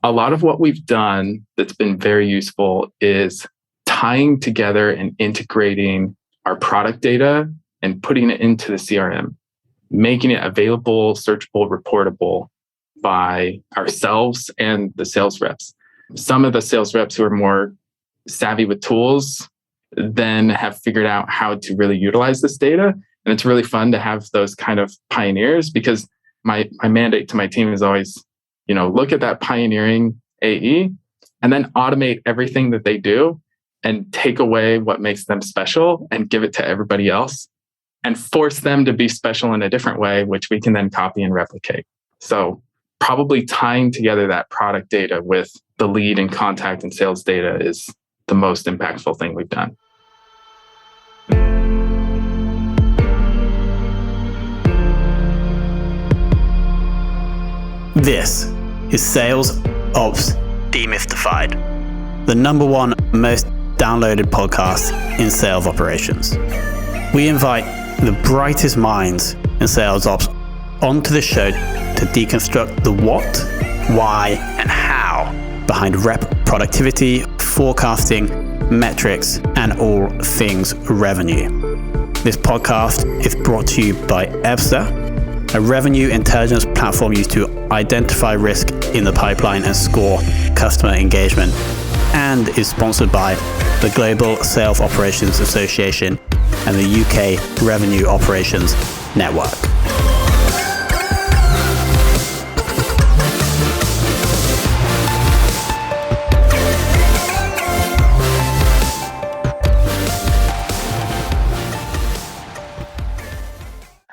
a lot of what we've done that's been very useful is tying together and integrating our product data and putting it into the CRM, making it available, searchable, reportable by ourselves and the sales reps. Some of the sales reps who are more savvy with tools then have figured out how to really utilize this data. And it's really fun to have those kind of pioneers, because my mandate to my team is always, look at that pioneering AE and then automate everything that they do and take away what makes them special and give it to everybody else and force them to be special in a different way, which we can then copy and replicate. So probably tying together that product data with the lead and contact and sales data is the most impactful thing we've done. This is Sales Ops Demystified, the number one most downloaded podcast in sales operations. We invite the brightest minds in sales ops onto the show to deconstruct the what, why, and how behind rep productivity, forecasting, metrics, and all things revenue. This podcast is brought to you by Ebster, a revenue intelligence platform used to identify risk in the pipeline and score customer engagement, and is sponsored by the Global Sales Operations Association and the UK Revenue Operations Network.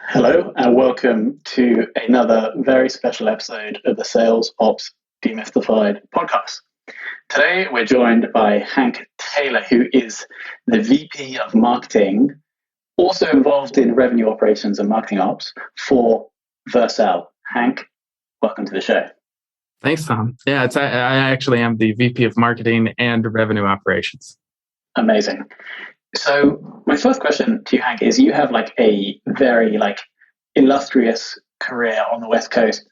Hello and welcome to another very special episode of the Sales Ops Demystified podcast. Today we're joined by Hank Taylor, who is the VP of Marketing, also involved in revenue operations and marketing ops for Vercel. Hank, welcome to the show. Thanks, Tom. Yeah, I actually am the VP of Marketing and Revenue Operations. Amazing. So my first question to you, Hank, is you have a very illustrious career on the West Coast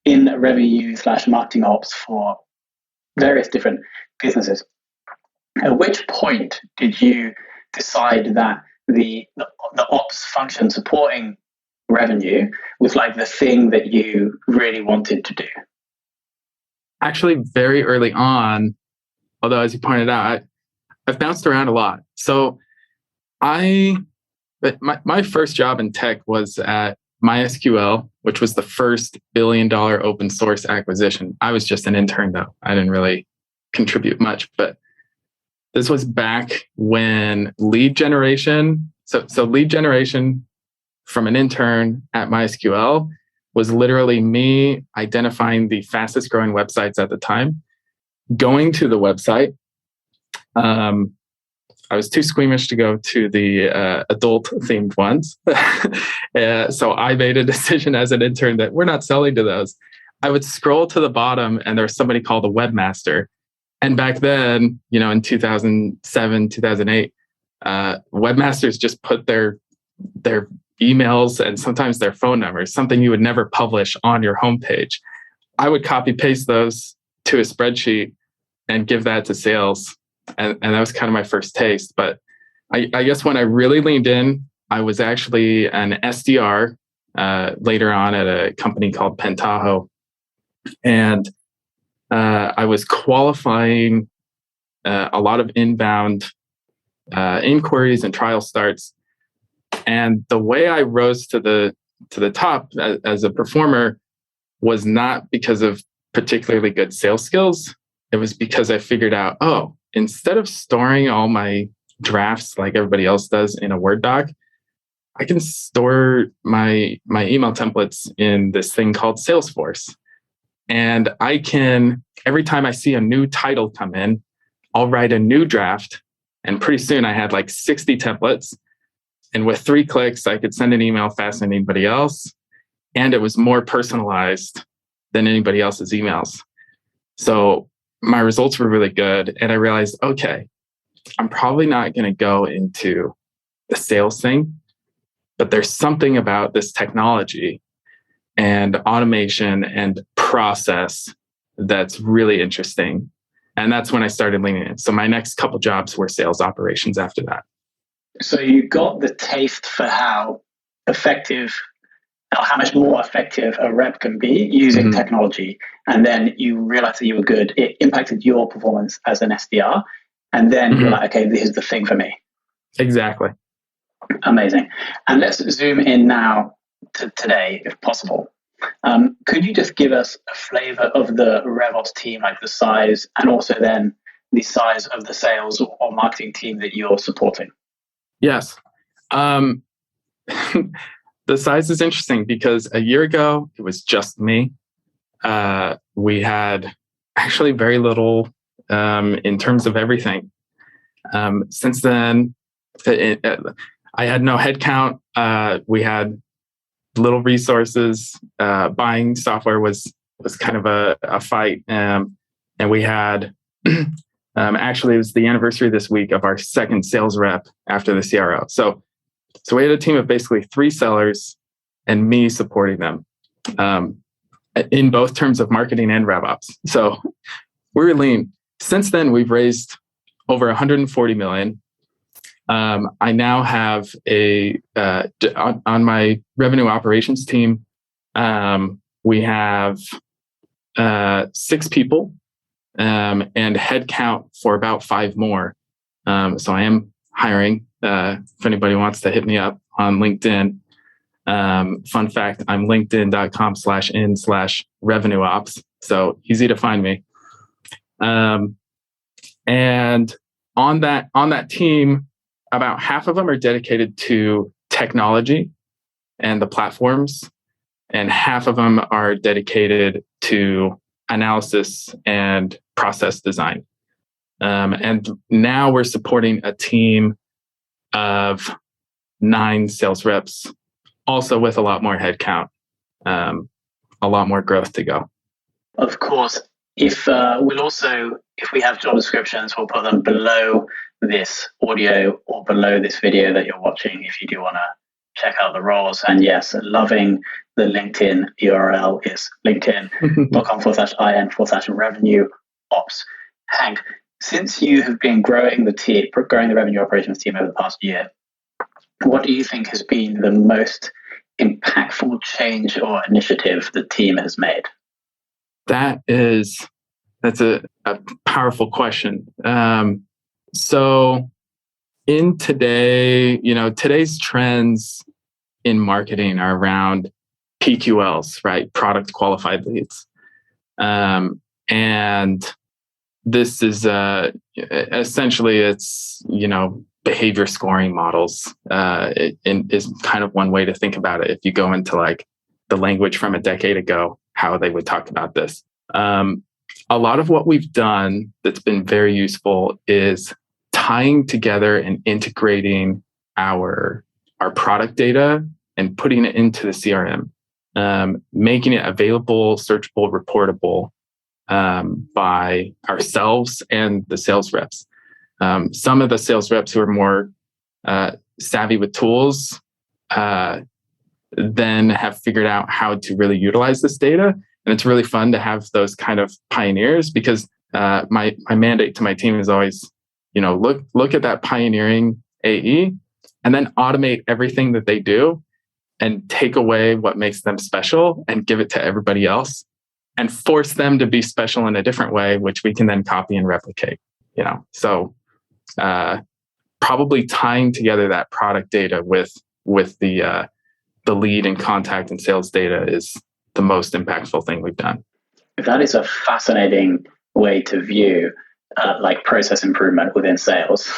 in revenue/marketing ops for various different businesses. At which point did you decide that the ops function supporting revenue was the thing that you really wanted to do? Actually, very early on, although as you pointed out, I've bounced around a lot. So my first job in tech was at MySQL, which was the first billion-dollar open source acquisition. I was just an intern, though. I didn't really contribute much, but this was back when lead generation. So lead generation from an intern at MySQL was literally me identifying the fastest growing websites at the time, going to the website. I was too squeamish to go to the adult themed ones. So I made a decision as an intern that we're not selling to those. I would scroll to the bottom and there was somebody called a webmaster. And back then, in 2007, 2008, webmasters just put their emails and sometimes their phone numbers, something you would never publish on your homepage. I would copy paste those to a spreadsheet and give that to sales. And that was kind of my first taste. But I guess when I really leaned in, I was actually an SDR later on at a company called Pentaho. And I was qualifying a lot of inbound inquiries and trial starts. And the way I rose to the top as a performer was not because of particularly good sales skills. It was because I figured out, instead of storing all my drafts like everybody else does in a Word doc, I can store my email templates in this thing called Salesforce. And I can, every time I see a new title come in, I'll write a new draft. And pretty soon I had 60 templates. And with 3 clicks, I could send an email faster than anybody else. And it was more personalized than anybody else's emails. So my results were really good. And I realized, okay, I'm probably not going to go into the sales thing, but there's something about this technology and automation and process that's really interesting. And that's when I started leaning in. So my next couple jobs were sales operations after that. So you got the taste for how effective, or how much more effective a rep can be using technology. And then you realized that you were good. It impacted your performance as an SDR. And then you're like, okay, this is the thing for me. Exactly. Amazing. And let's zoom in now to today, if possible. Could you just give us a flavor of the RevOps team, like the size, and also then the size of the sales or marketing team that you're supporting? Yes. The size is interesting because a year ago, it was just me. We had actually very little in terms of everything. Since then, I had no headcount. We had little resources. Buying software was kind of a fight. And we had, actually, it was the anniversary this week of our second sales rep after the CRO. So we had a team of basically 3 sellers and me supporting them in both terms of marketing and RevOps. So we were lean. Since then, we've raised over 140 million. I now have on my revenue operations team, we have 6 people and headcount for about 5 more. So I am hiring. If anybody wants to hit me up on LinkedIn. Fun fact, I'm linkedin.com/in/revenueops. So easy to find me. And on that team, about half of them are dedicated to technology and the platforms, and half of them are dedicated to analysis and process design. And now we're supporting a team of 9 sales reps, also with a lot more headcount, a lot more growth to go. Of course, if we have job descriptions, we'll put them below this audio or below this video that you're watching if you do want to check out the roles. And yes, loving the LinkedIn URL is linkedin.com/in/revenue-ops. Hank, since you have been growing the revenue operations team over the past year, what do you think has been the most impactful change or initiative the team has made? That's a powerful question. So in today's trends in marketing are around PQLs, right? Product qualified leads. And this is essentially it's, behavior scoring models is kind of one way to think about it. If you go into like the language from a decade ago, how they would talk about this. A lot of what we've done that's been very useful is tying together and integrating our product data and putting it into the CRM, making it available, searchable, reportable by ourselves and the sales reps. Some of the sales reps who are more savvy with tools then have figured out how to really utilize this data. And it's really fun to have those kind of pioneers because my mandate to my team is always, look at that pioneering AE and then automate everything that they do and take away what makes them special and give it to everybody else and force them to be special in a different way, which we can then copy and replicate, So probably tying together that product data with the lead and contact and sales data is the most impactful thing we've done. That is a fascinating way to view process improvement within sales.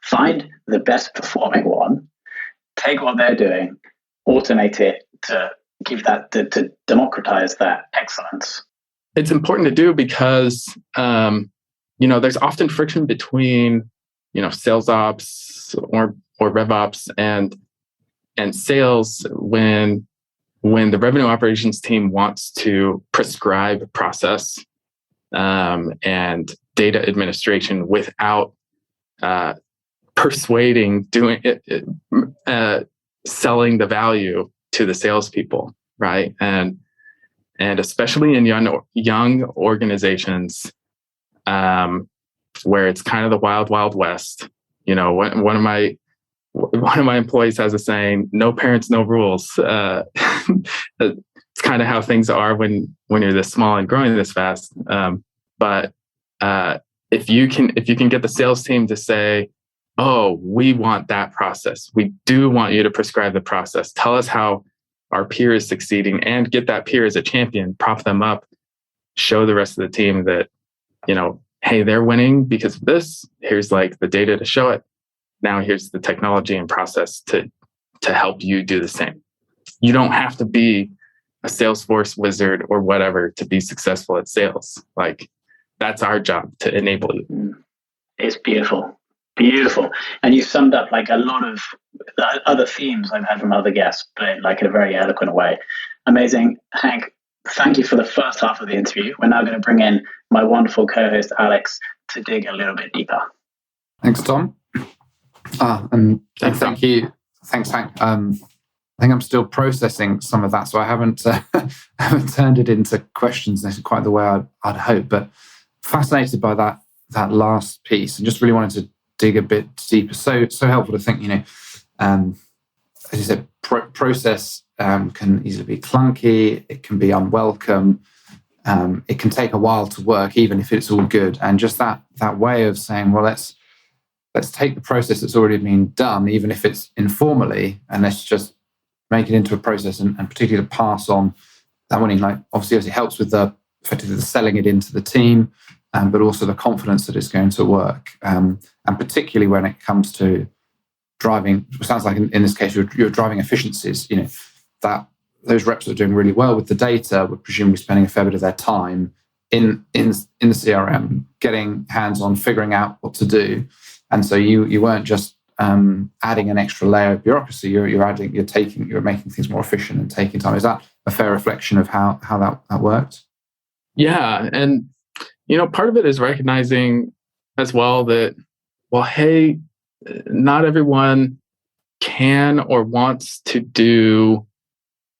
Find the best performing one, take what they're doing, automate it to give that to democratize that excellence. It's important to do because there's often friction between sales ops or RevOps and sales when the revenue operations team wants to prescribe process and data administration without persuading, selling the value to the salespeople, right? And And especially in young organizations, where it's kind of the wild, wild west. You know, one of my employees has a saying, "No parents, no rules." It's kind of how things are when you're this small and growing this fast. But if you can get the sales team to say, "Oh, we want that process. We do want you to prescribe the process. Tell us how our peer is succeeding," and get that peer as a champion, prop them up, show the rest of the team that, you know, hey, they're winning because of this. Here's like the data to show it. Now here's the technology and process to help you do the same. You don't have to be a Salesforce wizard or whatever to be successful at sales. Like, that's our job, to enable you. It's beautiful. Beautiful. And you summed up like a lot of other themes I've had from other guests, but like in a very eloquent way. Amazing. Hank, thank you for the first half of the interview. We're now going to bring in my wonderful co-host, Alex, to dig a little bit deeper. Thanks, Tom. And thank you. Thanks, Hank. I think I'm still processing some of that, so I haven't turned it into questions quite the way I'd hope. But fascinated by that last piece, and just really wanted to dig a bit deeper. So helpful to think. You know, as you said, process can easily be clunky. It can be unwelcome. It can take a while to work, even if it's all good. And just that way of saying, well, let's take the process that's already been done, even if it's informally, and let's just make it into a process, and particularly to pass on that winning. Like, obviously it helps with effectively the selling it into the team, but also the confidence that it's going to work. And particularly when it comes to driving, it sounds like in this case, you're driving efficiencies, you know, that those reps are doing really well with the data, we're presumably spending a fair bit of their time in the CRM, getting hands-on, figuring out what to do. And so you weren't just adding an extra layer of bureaucracy. You're making things more efficient and taking time. Is that a fair reflection of how that worked? Yeah, and you know, part of it is recognizing as well that, well, hey, not everyone can or wants to do,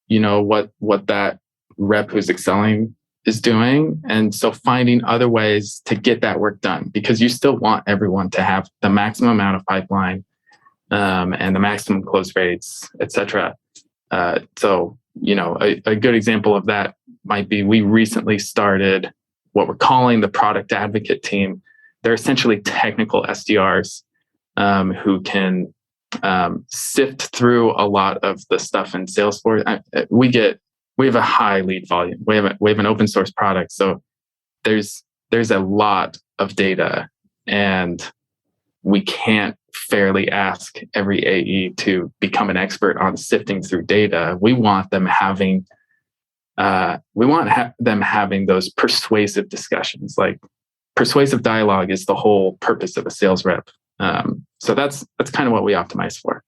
you know, what that rep who's excelling is doing. And so finding other ways to get that work done, because you still want everyone to have the maximum amount of pipeline and the maximum close rates, et cetera. So, you know, a good example of that might be, we recently started what we're calling the product advocate team. They're essentially technical SDRs who can sift through a lot of the stuff in Salesforce. We have a high lead volume. We have an open source product, so there's a lot of data, and we can't fairly ask every AE to become an expert on sifting through data. We want them having those persuasive discussions. Like, persuasive dialogue is the whole purpose of a sales rep. So that's kind of what we optimize for.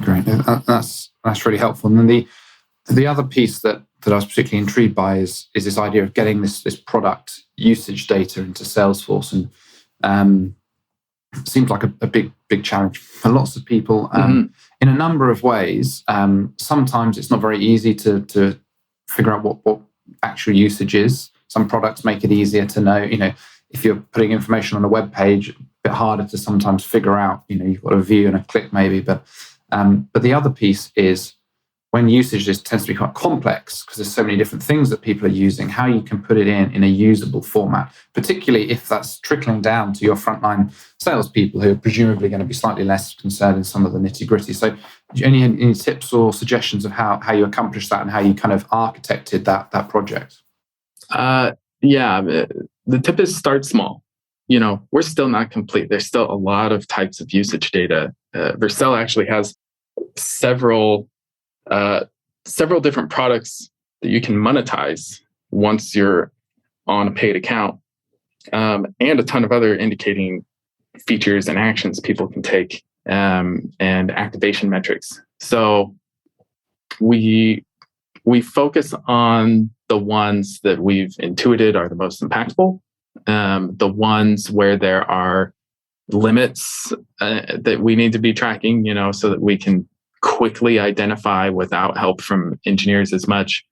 Great, that's really helpful. And then the other piece that I was particularly intrigued by is this idea of getting this product usage data into Salesforce, and it seems like a big challenge for lots of people in a number of ways. Sometimes it's not very easy to figure out what actual usage is. Some products make it easier to know. You know, if you're putting information on a web page, a bit harder to sometimes figure out. You know, you've got a view and a click maybe, but the other piece is, when usage tends to be quite complex, because there's so many different things that people are using, how you can put it in a usable format, particularly if that's trickling down to your frontline salespeople, who are presumably going to be slightly less concerned in some of the nitty-gritty. So any tips or suggestions of how you accomplished that and how you kind of architected that project? Yeah, the tip is start small. You know, we're still not complete. There's still a lot of types of usage data. Vercel actually has several different products that you can monetize once you're on a paid account, and a ton of other indicating features and actions people can take, and activation metrics. So we focus on the ones that we've intuited are the most impactful, the ones where there are limits that we need to be tracking, you know, so that we can quickly identify without help from engineers as much.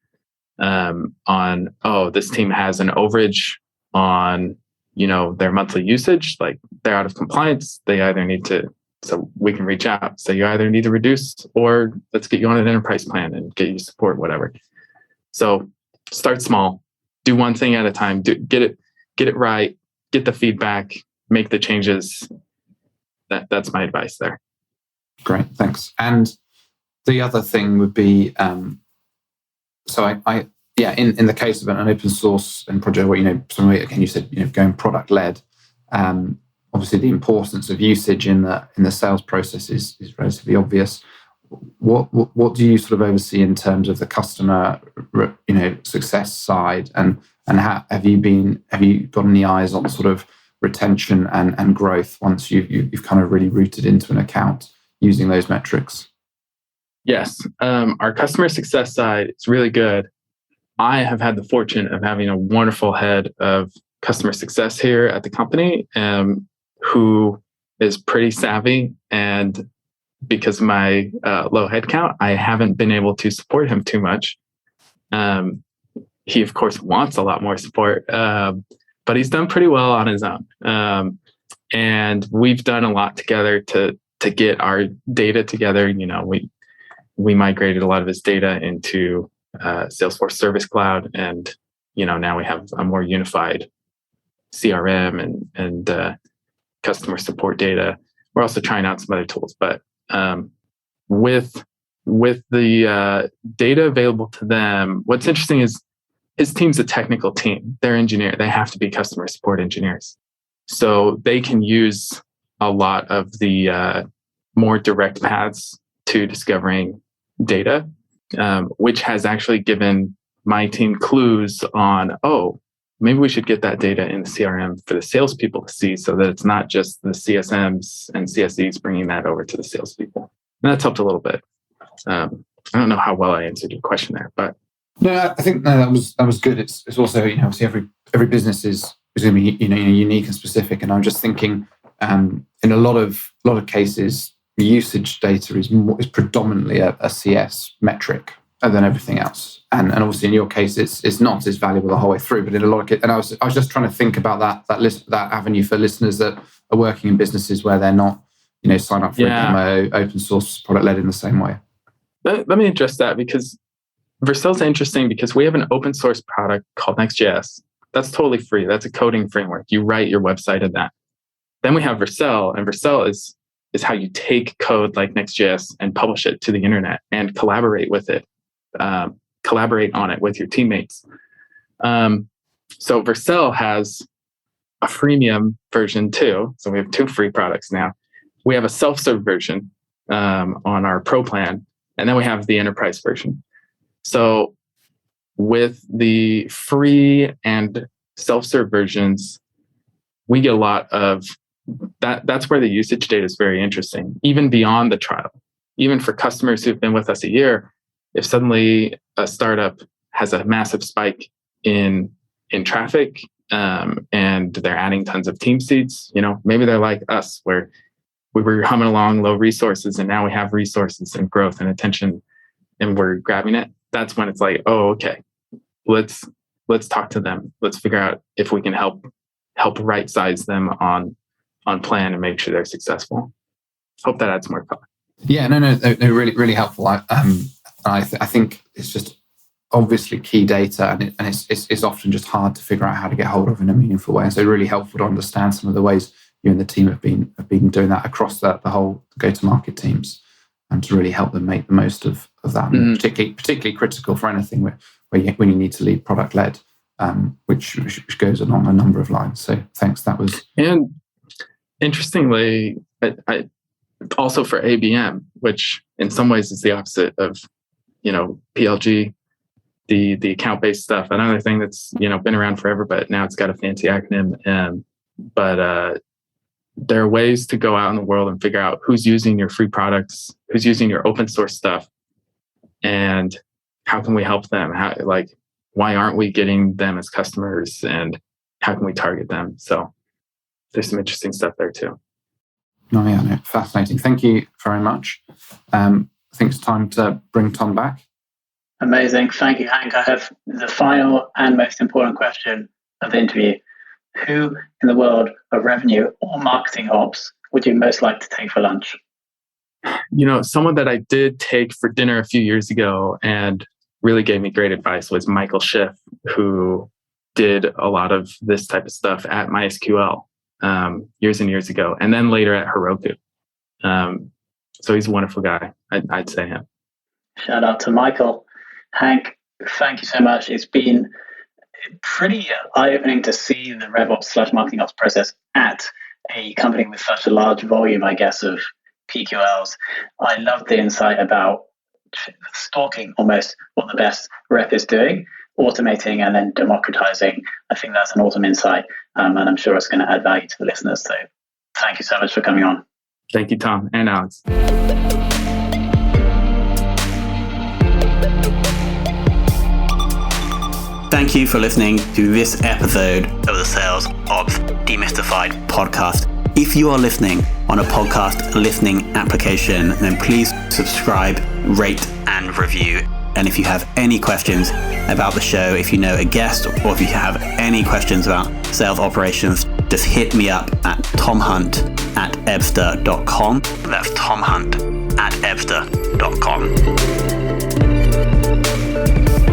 on, oh, this team has an overage on, their monthly usage, like they're out of compliance. They either need to, so we can reach out. So you either need to reduce or let's get you on an enterprise plan and get you support, whatever. So start small, do one thing at a time, get it right, get the feedback, make the changes. That's my advice there. Great, thanks. And the other thing would be, so in the case of an open source and project where, again, you said, going product led, obviously the importance of usage in the sales process is relatively obvious. What do you sort of oversee in terms of the customer, success side, and how have you got any eyes on sort of retention and growth once you've kind of really rooted into an account using those metrics? Yes, our customer success side is really good. I have had the fortune of having a wonderful head of customer success here at the company, who is pretty savvy, and because of my low headcount, I haven't been able to support him too much. He, of course, wants a lot more support, but he's done pretty well on his own. And we've done a lot together to get our data together. We migrated a lot of his data into Salesforce Service Cloud, and now we have a more unified CRM and customer support data. We're also trying out some other tools, but with the data available to them, what's interesting is his team's a technical team. They're engineer. They have to be customer support engineers, so they can use a lot of the more direct paths to discovering data, which has actually given my team clues on, maybe we should get that data in the CRM for the salespeople to see, so that it's not just the CSMs and CSEs bringing that over to the salespeople. And that's helped a little bit. I don't know how well I answered your question there, but no, I think that was good. It's also, obviously every business is going to be unique and specific. And I'm just thinking, in a lot of cases, the usage data is predominantly a CS metric than everything else. And obviously in your case, it's not as valuable the whole way through. But in a lot of cases, and I was just trying to think about that avenue for listeners that are working in businesses where they're not, sign up for a demo, open source, product led in the same way. Let me address that, because Vercel's interesting because we have an open source product called Next.js. That's totally free. That's a coding framework. You write your website in that. Then we have Vercel, and Vercel is how you take code like Next.js and publish it to the internet and collaborate with it, collaborate on it with your teammates. So Vercel has a freemium version too. So we have 2 free products now. We have a self-serve version on our Pro plan, and then we have the enterprise version. So with the free and self-serve versions, we get a lot of that. That's where the usage data is very interesting, even beyond the trial. Even for customers who've been with us a year, if suddenly a startup has a massive spike in traffic, and they're adding tons of team seats, maybe they're like us, where we were humming along low resources, and now we have resources and growth and attention, and we're grabbing it. That's when it's like, oh, okay, let's talk to them. Let's figure out if we can help right size them on plan and make sure they're successful. Hope that adds more color. Yeah, no, really, really helpful. I think it's just obviously key data, and it's often just hard to figure out how to get hold of in a meaningful way. And so, really helpful to understand some of the ways you and the team have been doing that across the whole go-to-market teams, and to really help them make the most of that. Mm. Particularly critical for anything when you need to lead product-led, which goes along a number of lines. So thanks. That was. And interestingly, I also for ABM, which in some ways is the opposite of, PLG, the account-based stuff. Another thing that's, been around forever, but now it's got a fancy acronym. But there are ways to go out in the world and figure out who's using your free products, who's using your open source stuff, and how can we help them? Why aren't we getting them as customers, and how can we target them? So there's some interesting stuff there too. Fascinating. Thank you very much. I think it's time to bring Tom back. Amazing. Thank you, Hank. I have the final and most important question of the interview. Who in the world of revenue or marketing ops would you most like to take for lunch? Someone that I did take for dinner a few years ago and really gave me great advice was Michael Schiff, who did a lot of this type of stuff at MySQL years and years ago, and then later at Heroku. So he's a wonderful guy. I'd say him. Shout out to Michael. Hank, thank you so much. It's been pretty eye-opening to see the RevOps/marketing ops process at a company with such a large volume, I guess, of PQLs. I love the insight about stalking almost what the best rep is doing, automating and then democratizing. I think that's an awesome insight, and I'm sure it's going to add value to the listeners. So thank you so much for coming on. Thank you, Tom and Alex. Thank you for listening to this episode of the Sales Ops Demystified podcast. If you are listening on a podcast listening application, then please subscribe, rate, and review. And if you have any questions about the show, if you know a guest, or if you have any questions about sales operations, just hit me up at tomhunt@ebster.com. That's tomhunt@ebster.com.